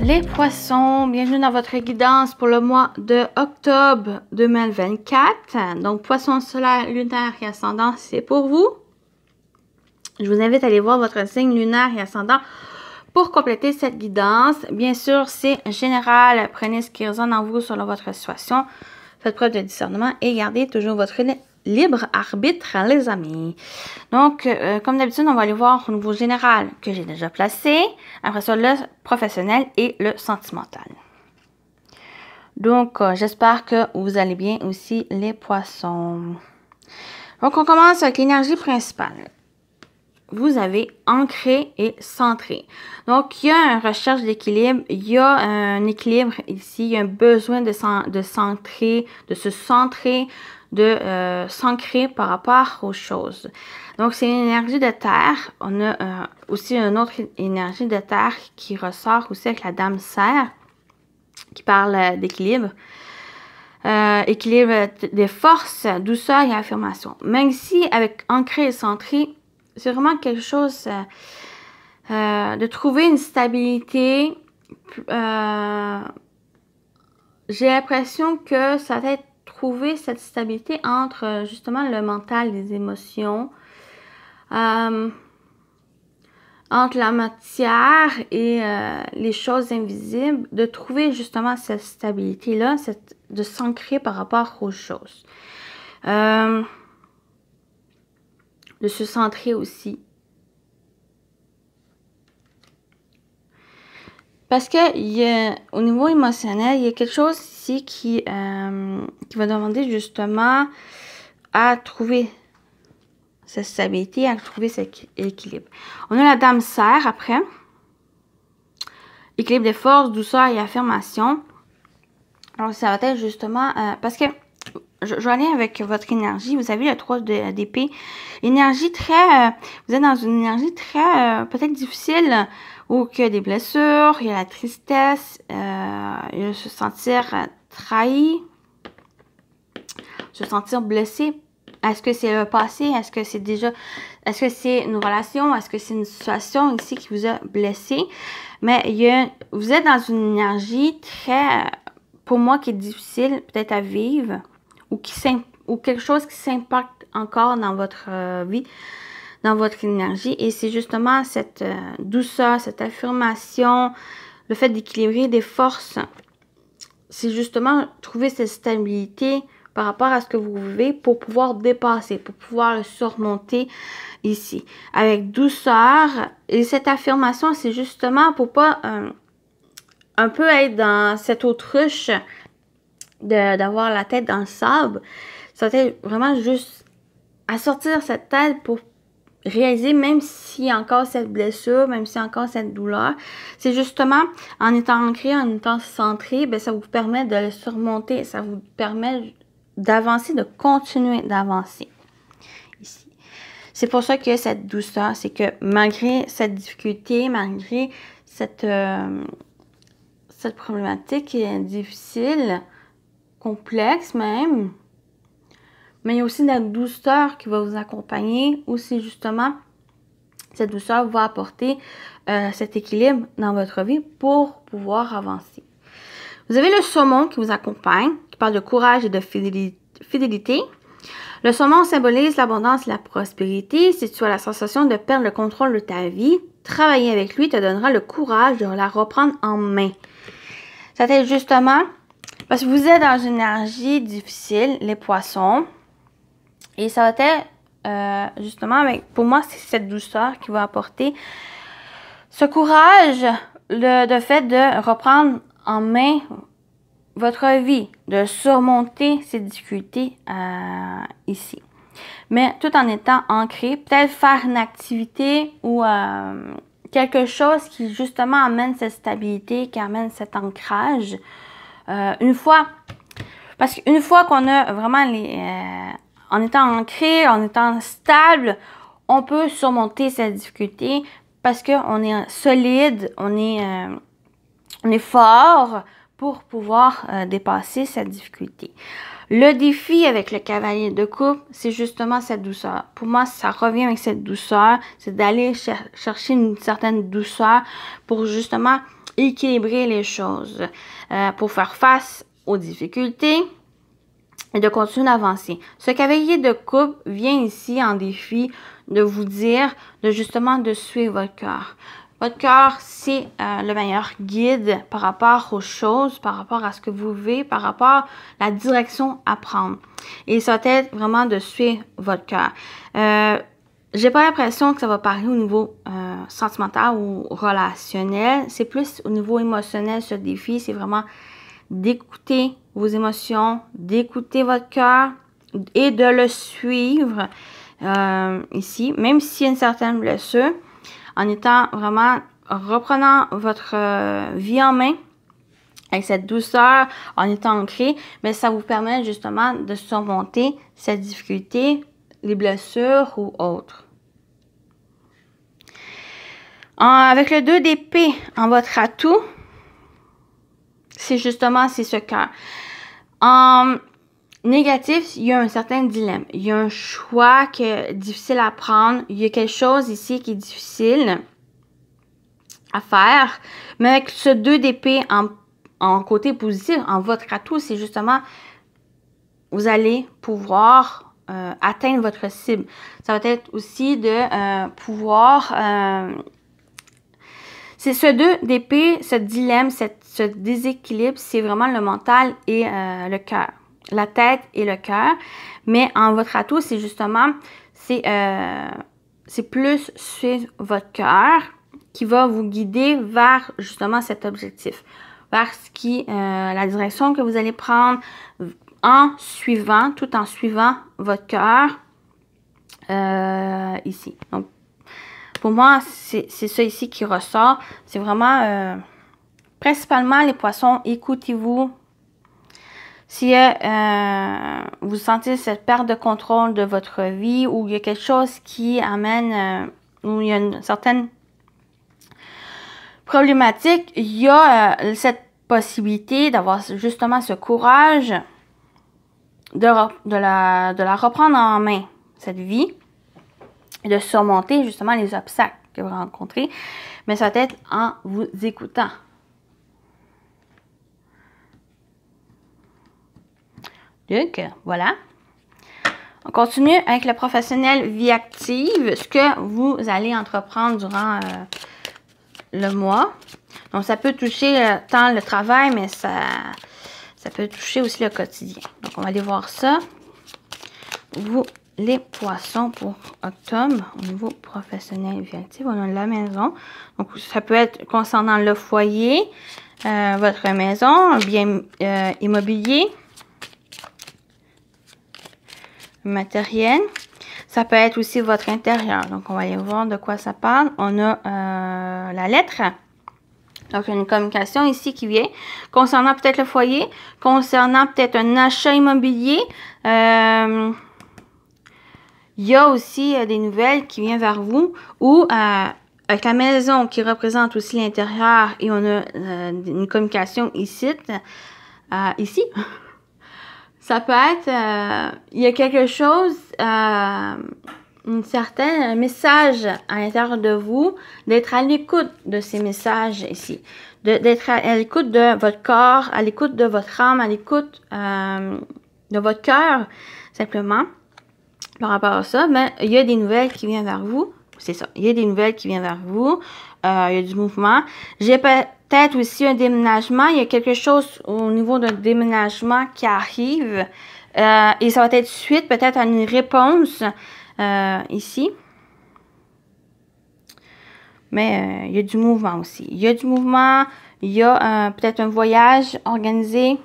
Les poissons, bienvenue dans votre guidance pour le mois de octobre 2024. Donc, poisson solaire, lunaire et ascendant, c'est pour vous. Je vous invite à aller voir votre signe lunaire et ascendant pour compléter cette guidance. Bien sûr, c'est général. Prenez ce qui résonne en vous selon votre situation. Faites preuve de discernement et gardez toujours votre libre arbitre, les amis. Donc, comme d'habitude, on va aller voir au niveau général que j'ai déjà placé. Après ça, le professionnel et le sentimental. Donc, j'espère que vous allez bien aussi, les poissons. Donc, on commence avec l'énergie principale. Vous avez ancré et centré. Donc, il y a une recherche d'équilibre, il y a un équilibre ici, il y a un besoin de centrer, de se centrer, de s'ancrer par rapport aux choses. Donc, c'est une énergie de terre. On a aussi une autre énergie de terre qui ressort aussi avec la dame serre, qui parle d'équilibre. Équilibre des forces, douceur et affirmation. Même si avec ancré et centré, c'est vraiment quelque chose de trouver une stabilité. J'ai l'impression que ça va être trouver cette stabilité entre justement le mental, les émotions, entre la matière et les choses invisibles, de trouver justement cette stabilité-là, de s'ancrer par rapport aux choses. De se centrer aussi. Parce que au niveau émotionnel, il y a quelque chose ici qui va demander justement à trouver cette stabilité, à trouver cet équilibre. On a la dame serre après. Équilibre des forces, douceur et affirmation. Alors, ça va être justement parce que je vais aller avec votre énergie. Vous avez le 3 d'épée. Énergie très... vous êtes dans une énergie très peut-être difficile où il y a des blessures, il y a la tristesse, il y a se sentir trahi, se sentir blessé. Est-ce que c'est le passé? Est-ce que c'est déjà... Est-ce que c'est une relation? Est-ce que c'est une situation ici qui vous a blessé? Mais vous êtes dans une énergie très... pour moi, qui est difficile peut-être à vivre. Ou quelque chose qui s'impacte encore dans votre vie, dans votre énergie. Et c'est justement cette douceur, cette affirmation, le fait d'équilibrer des forces. C'est justement trouver cette stabilité par rapport à ce que vous vivez pour pouvoir dépasser, pour pouvoir le surmonter ici. Avec douceur. Et cette affirmation, c'est justement pour pas un peu être dans cette autruche d'avoir la tête dans le sable. Ça va être vraiment juste à sortir cette tête pour réaliser, même s'il y a encore cette blessure, même s'il y a encore cette douleur, c'est justement en étant ancré, en étant centré, bien, ça vous permet de le surmonter, ça vous permet d'avancer, de continuer d'avancer ici. C'est pour ça qu'il y a cette douceur, c'est que malgré cette difficulté, malgré cette problématique qui est difficile, complexe même, mais il y a aussi la douceur qui va vous accompagner, ou si justement cette douceur va apporter cet équilibre dans votre vie pour pouvoir avancer. Vous avez le saumon qui vous accompagne, qui parle de courage et de fidélité. Le saumon symbolise l'abondance et la prospérité. Si tu as la sensation de perdre le contrôle de ta vie, travailler avec lui te donnera le courage de la reprendre en main. Ça t'aide justement parce que vous êtes dans une énergie difficile, les poissons. Et ça va être, justement, pour moi, c'est cette douceur qui va apporter ce courage, le fait de reprendre en main votre vie, de surmonter ces difficultés ici. Mais tout en étant ancré, peut-être faire une activité ou quelque chose qui justement amène cette stabilité, qui amène cet ancrage. Parce qu'une fois qu'on a vraiment en étant ancré, en étant stable, on peut surmonter cette difficulté parce qu'on est solide, on est fort pour pouvoir dépasser cette difficulté. Le défi avec le cavalier de coupe, c'est justement cette douceur. Pour moi, ça revient avec cette douceur, c'est d'aller chercher une certaine douceur pour justement équilibrer les choses, pour faire face aux difficultés et de continuer d'avancer. Ce cavalier de coupe vient ici en défi de vous dire justement de suivre votre cœur. Votre cœur, c'est le meilleur guide par rapport aux choses, par rapport à ce que vous vivez, par rapport à la direction à prendre. Et ça va être vraiment de suivre votre cœur. J'ai pas l'impression que ça va parler au niveau sentimental ou relationnel. C'est plus au niveau émotionnel, ce défi. C'est vraiment d'écouter vos émotions, d'écouter votre cœur et de le suivre ici, même s'il y a une certaine blessure, en étant vraiment, reprenant votre vie en main, avec cette douceur, en étant ancré, mais ça vous permet justement de surmonter cette difficulté, les blessures ou autres. Avec le 2 d'épée en votre atout, c'est ce cœur. En négatif, il y a un certain dilemme. Il y a un choix qui est difficile à prendre. Il y a quelque chose ici qui est difficile à faire. Mais avec ce 2 d'épée en côté positif, en votre atout, c'est justement, vous allez pouvoir atteindre votre cible. Ça va être aussi de pouvoir... c'est ce 2 d'épée, ce dilemme, ce déséquilibre, c'est vraiment le mental et le cœur. La tête et le cœur. Mais en votre atout, c'est justement, c'est plus suivre votre cœur qui va vous guider vers justement cet objectif. Vers la direction que vous allez prendre tout en suivant votre cœur ici. Donc, pour moi, c'est ça ici qui ressort. C'est vraiment, principalement les poissons, écoutez-vous. Si vous sentez cette perte de contrôle de votre vie ou il y a quelque chose qui amène, où il y a une certaine problématique, il y a cette possibilité d'avoir justement ce courage de la reprendre en main, cette vie, et de surmonter justement les obstacles que vous rencontrez, mais ça va être en vous écoutant. Donc, voilà. On continue avec le professionnel vie active, ce que vous allez entreprendre durant le mois. Donc, ça peut toucher tant le travail, mais ça peut toucher aussi le quotidien. Donc, on va aller voir ça. Vous, les poissons pour octobre, au niveau professionnel vie active, on a la maison. Donc, ça peut être concernant le foyer, votre maison, un bien immobilier, matériel. Ça peut être aussi votre intérieur. Donc, on va aller voir de quoi ça parle. On a la lettre. Donc, il y a une communication ici qui vient concernant peut-être le foyer, concernant peut-être un achat immobilier. Il y a aussi des nouvelles qui viennent vers vous ou avec la maison qui représente aussi l'intérieur et on a une communication ici. Ça peut être, il y a quelque chose, un certain message à l'intérieur de vous, d'être à l'écoute de ces messages ici, d'être à l'écoute de votre corps, à l'écoute de votre âme, à l'écoute de votre cœur, simplement, par rapport à ça. Mais il y a des nouvelles qui viennent vers vous, c'est ça, il y a des nouvelles qui viennent vers vous, il y a du mouvement. J'ai peut-être aussi un déménagement. Il y a quelque chose au niveau d'un déménagement qui arrive. Et ça va être suite peut-être à une réponse ici. Mais il y a du mouvement aussi. Il y a du mouvement. Il y a peut-être un voyage organisé.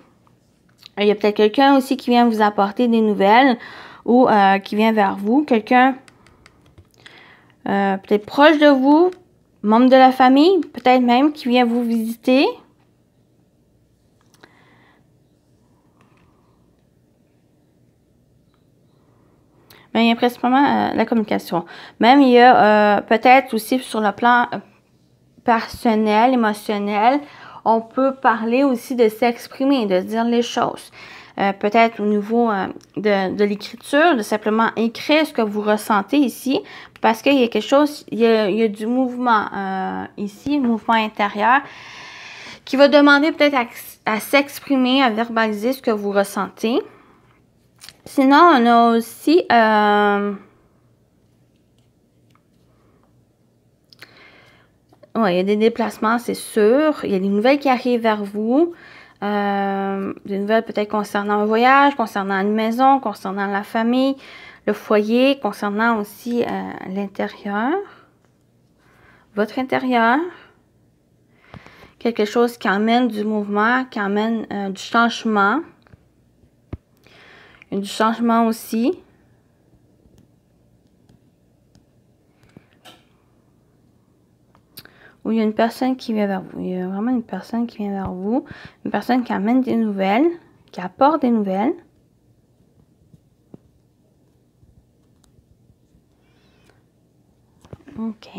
Il y a peut-être quelqu'un aussi qui vient vous apporter des nouvelles ou qui vient vers vous. Quelqu'un peut-être proche de vous. Membre de la famille, peut-être même, qui vient vous visiter. Mais il y a principalement la communication. Même il y a peut-être aussi sur le plan personnel, émotionnel, on peut parler aussi de s'exprimer, de dire les choses. Peut-être au niveau de l'écriture, de simplement écrire ce que vous ressentez ici, parce qu'il y a quelque chose, il y a du mouvement ici, mouvement intérieur. qui va demander peut-être à s'exprimer, à verbaliser ce que vous ressentez. Sinon, on a aussi... ouais, il y a des déplacements, c'est sûr. Il y a des nouvelles qui arrivent vers vous. Des nouvelles peut-être concernant un voyage, concernant une maison, concernant la famille, le foyer, concernant aussi l'intérieur. Votre intérieur. Quelque chose qui amène du mouvement, qui amène du changement. Il y a du changement aussi. Où il y a une personne qui vient vers vous. Il y a vraiment une personne qui vient vers vous. Une personne qui amène des nouvelles, qui apporte des nouvelles. OK.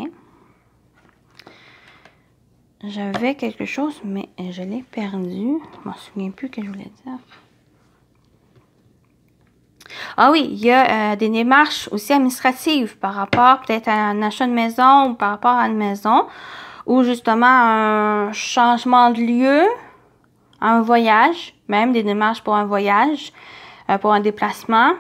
J'avais quelque chose, mais je l'ai perdu. Je m'en souviens plus que je voulais dire. Ah oui, il y a des démarches aussi administratives par rapport peut-être à un achat de maison ou par rapport à une maison. Ou justement un changement de lieu, un voyage, même des démarches pour un voyage, pour un déplacement.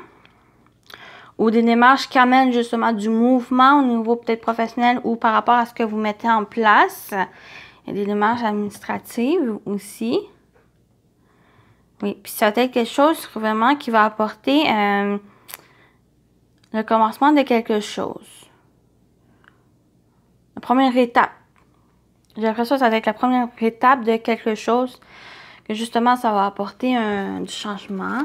Ou des démarches qui amènent justement du mouvement au niveau peut-être professionnel ou par rapport à ce que vous mettez en place. Il y a des démarches administratives aussi. Oui, puis ça va être quelque chose vraiment qui va apporter le commencement de quelque chose. La première étape. J'ai l'impression que ça va être la première étape de quelque chose. Que justement, ça va apporter du changement.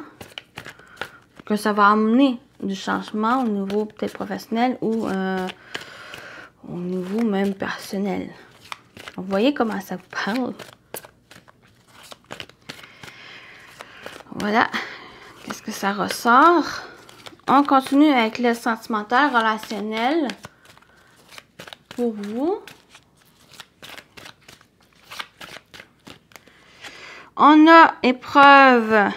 Que ça va amener du changement au niveau peut-être professionnel ou au niveau même personnel. Vous voyez comment ça vous parle? Voilà. Qu'est-ce que ça ressort? On continue avec le sentimental, relationnel. Pour vous. On a épreuve,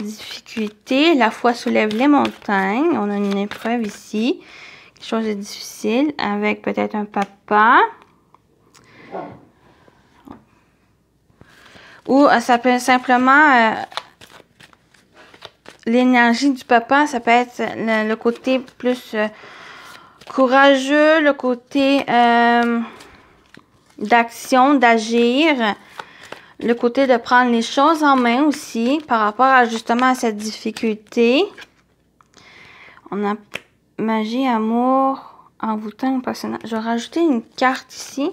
difficulté. La foi soulève les montagnes. On a une épreuve ici. Quelque chose de difficile avec peut-être un papa. Ou ça peut être simplement l'énergie du papa. Ça peut être le côté plus courageux, le côté d'action, d'agir. Le côté de prendre les choses en main aussi par rapport à justement à cette difficulté. On a magie, amour, envoûtant, passionnant. Je vais rajouter une carte ici.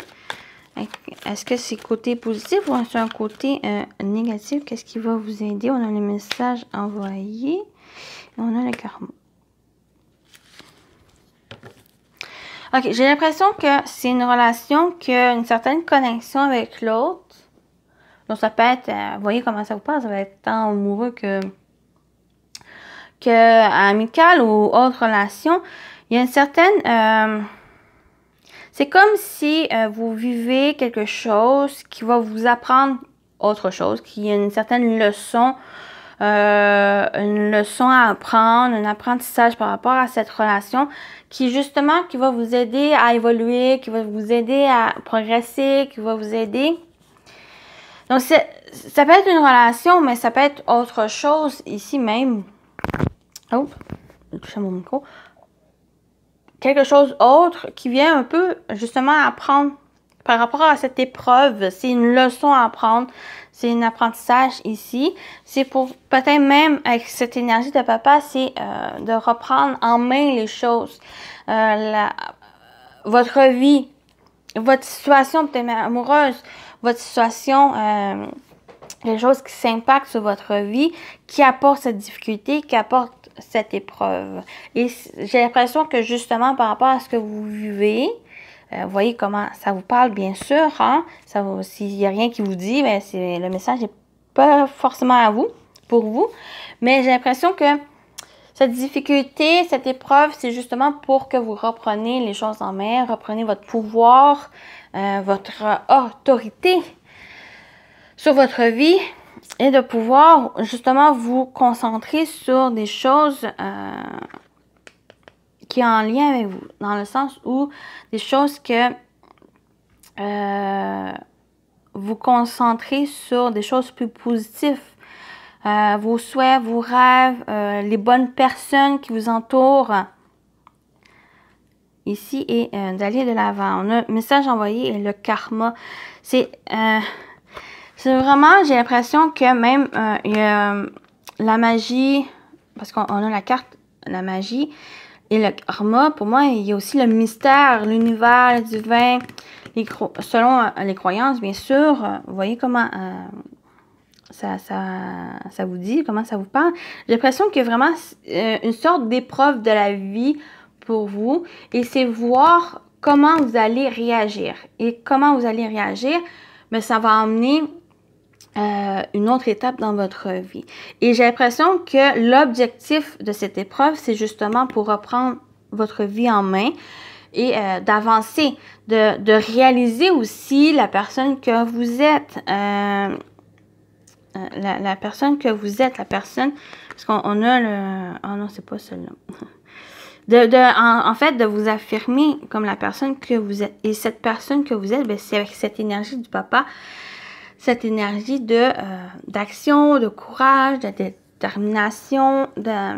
Est-ce que c'est côté positif ou c'est un côté négatif? Qu'est-ce qui va vous aider? On a les messages envoyés. Et on a le karma. Ok, j'ai l'impression que c'est une relation qui a une certaine connexion avec l'autre. Donc, ça peut être, vous voyez comment ça vous passe, ça va être tant amoureux que amical ou autre relation. Il y a une certaine... c'est comme si vous vivez quelque chose qui va vous apprendre autre chose, qui a une certaine leçon, à apprendre, un apprentissage par rapport à cette relation qui justement, qui va vous aider à évoluer, qui va vous aider à progresser, qui va vous aider... Donc, ça peut être une relation, mais ça peut être autre chose ici même. Oh, j'ai touché mon micro. Quelque chose autre qui vient un peu justement apprendre par rapport à cette épreuve. C'est une leçon à apprendre. C'est un apprentissage ici. C'est pour peut-être même avec cette énergie de papa, c'est de reprendre en main les choses. Votre vie, votre situation peut-être amoureuse, votre situation, les choses qui s'impactent sur votre vie, qui apportent cette difficulté, qui apportent cette épreuve. Et j'ai l'impression que justement par rapport à ce que vous vivez, vous voyez comment ça vous parle, bien sûr, hein? S'il n'y a rien qui vous dit, ben le message n'est pas forcément à vous, pour vous, mais j'ai l'impression que cette difficulté, cette épreuve, c'est justement pour que vous repreniez les choses en main, reprenez votre pouvoir, votre autorité sur votre vie et de pouvoir justement vous concentrer sur des choses qui sont en lien avec vous, dans le sens où des choses que vous concentrer sur des choses plus positives. Vos souhaits, vos rêves, les bonnes personnes qui vous entourent. Ici, et d'aller de l'avant. On a le message envoyé et le karma. C'est vraiment, j'ai l'impression que même il y a la magie, parce qu'on a la carte, la magie et le karma. Pour moi, il y a aussi le mystère, l'univers, le divin, selon les croyances, bien sûr. Vous voyez comment ça vous dit, comment ça vous parle. J'ai l'impression qu'il y a vraiment une sorte d'épreuve de la vie pour vous, et c'est voir comment vous allez réagir. Et comment vous allez réagir, mais ça va emmener une autre étape dans votre vie. Et j'ai l'impression que l'objectif de cette épreuve, c'est justement pour reprendre votre vie en main et d'avancer, de réaliser aussi la personne que vous êtes. La personne que vous êtes, la personne, parce qu'on a le... Oh non, c'est pas celle-là. En fait, de vous affirmer comme la personne que vous êtes. Et cette personne que vous êtes, c'est avec cette énergie du papa, cette énergie d'action, de courage, de détermination, de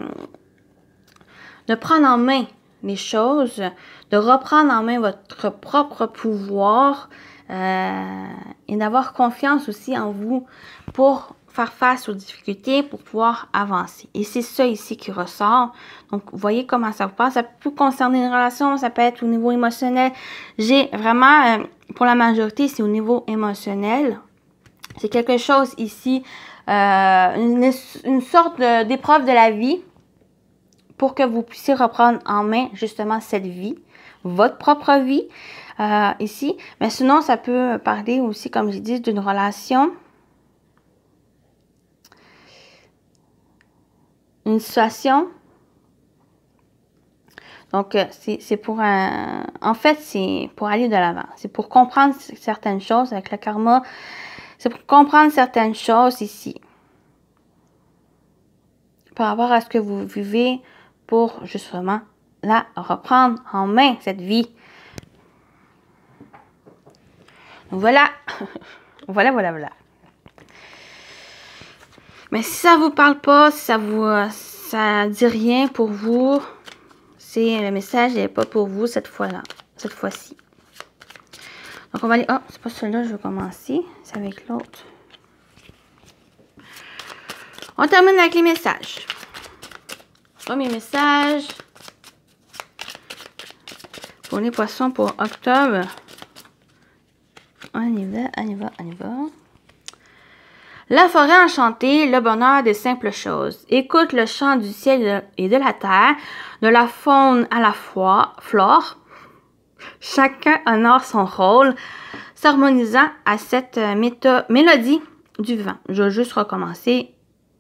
prendre en main les choses, de reprendre en main votre propre pouvoir et d'avoir confiance aussi en vous pour faire face aux difficultés, pour pouvoir avancer. Et c'est ça ici qui ressort. Donc, vous voyez comment ça vous passe. Ça peut concerner une relation, ça peut être au niveau émotionnel. J'ai vraiment, pour la majorité, c'est au niveau émotionnel. C'est quelque chose ici, une sorte d'épreuve de la vie pour que vous puissiez reprendre en main justement cette vie, votre propre vie ici. Mais sinon, ça peut parler aussi, comme j'ai dit, d'une relation, une situation. Donc, c'est pour en fait, c'est pour aller de l'avant. C'est pour comprendre certaines choses avec le karma. C'est pour comprendre certaines choses ici. Par rapport à ce que vous vivez pour justement la reprendre en main, cette vie. Donc, voilà. Voilà. Mais si ça vous parle pas, si ça dit rien pour vous, c'est le message n'est pas pour vous cette fois-là, cette fois-ci. Donc on va aller, oh, c'est pas celui-là, je vais commencer, c'est avec l'autre. On termine avec les messages. Premier message pour les poissons pour octobre. On y va. La forêt enchantée, le bonheur des simples choses. Écoute le chant du ciel et de la terre, de la faune à la flore. Chacun honore son rôle, s'harmonisant à cette mélodie du vent. Je vais juste recommencer,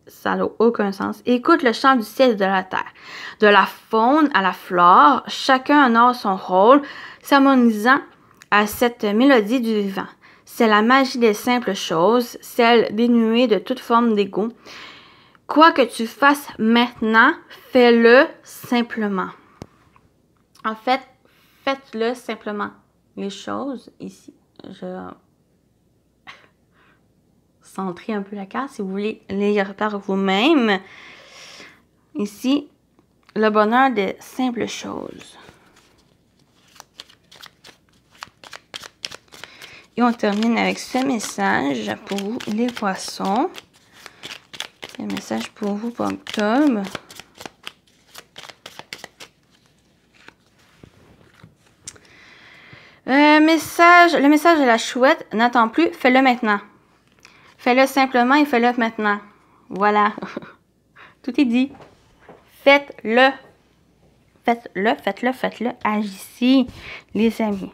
ça n'a aucun sens. Écoute le chant du ciel et de la terre, de la faune à la flore. Chacun honore son rôle, s'harmonisant à cette mélodie du vent. C'est la magie des simples choses, celle dénuée de toute forme d'ego. Quoi que tu fasses maintenant, fais-le simplement. En fait, faites-le simplement. Les choses, ici, je vais centrer un peu la carte si vous voulez lire par vous-même. Ici, le bonheur des simples choses. Et on termine avec ce message pour vous, les poissons. Un message pour vous pour octobre. Le message de la chouette, n'attends plus, fais-le maintenant. Fais-le simplement et fais-le maintenant. Voilà. Tout est dit. Faites-le. Faites-le. Agissez, les amis.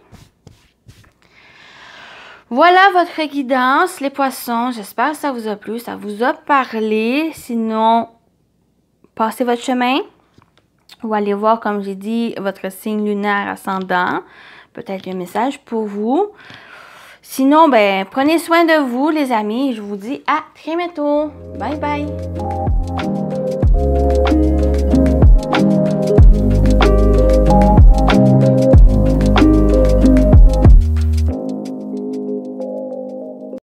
Voilà votre guidance, les poissons. J'espère que ça vous a plu, ça vous a parlé. Sinon, passez votre chemin. Ou allez voir, comme j'ai dit, votre signe lunaire ascendant. Peut-être un message pour vous. Sinon, ben, prenez soin de vous, les amis. Je vous dis à très bientôt. Bye bye.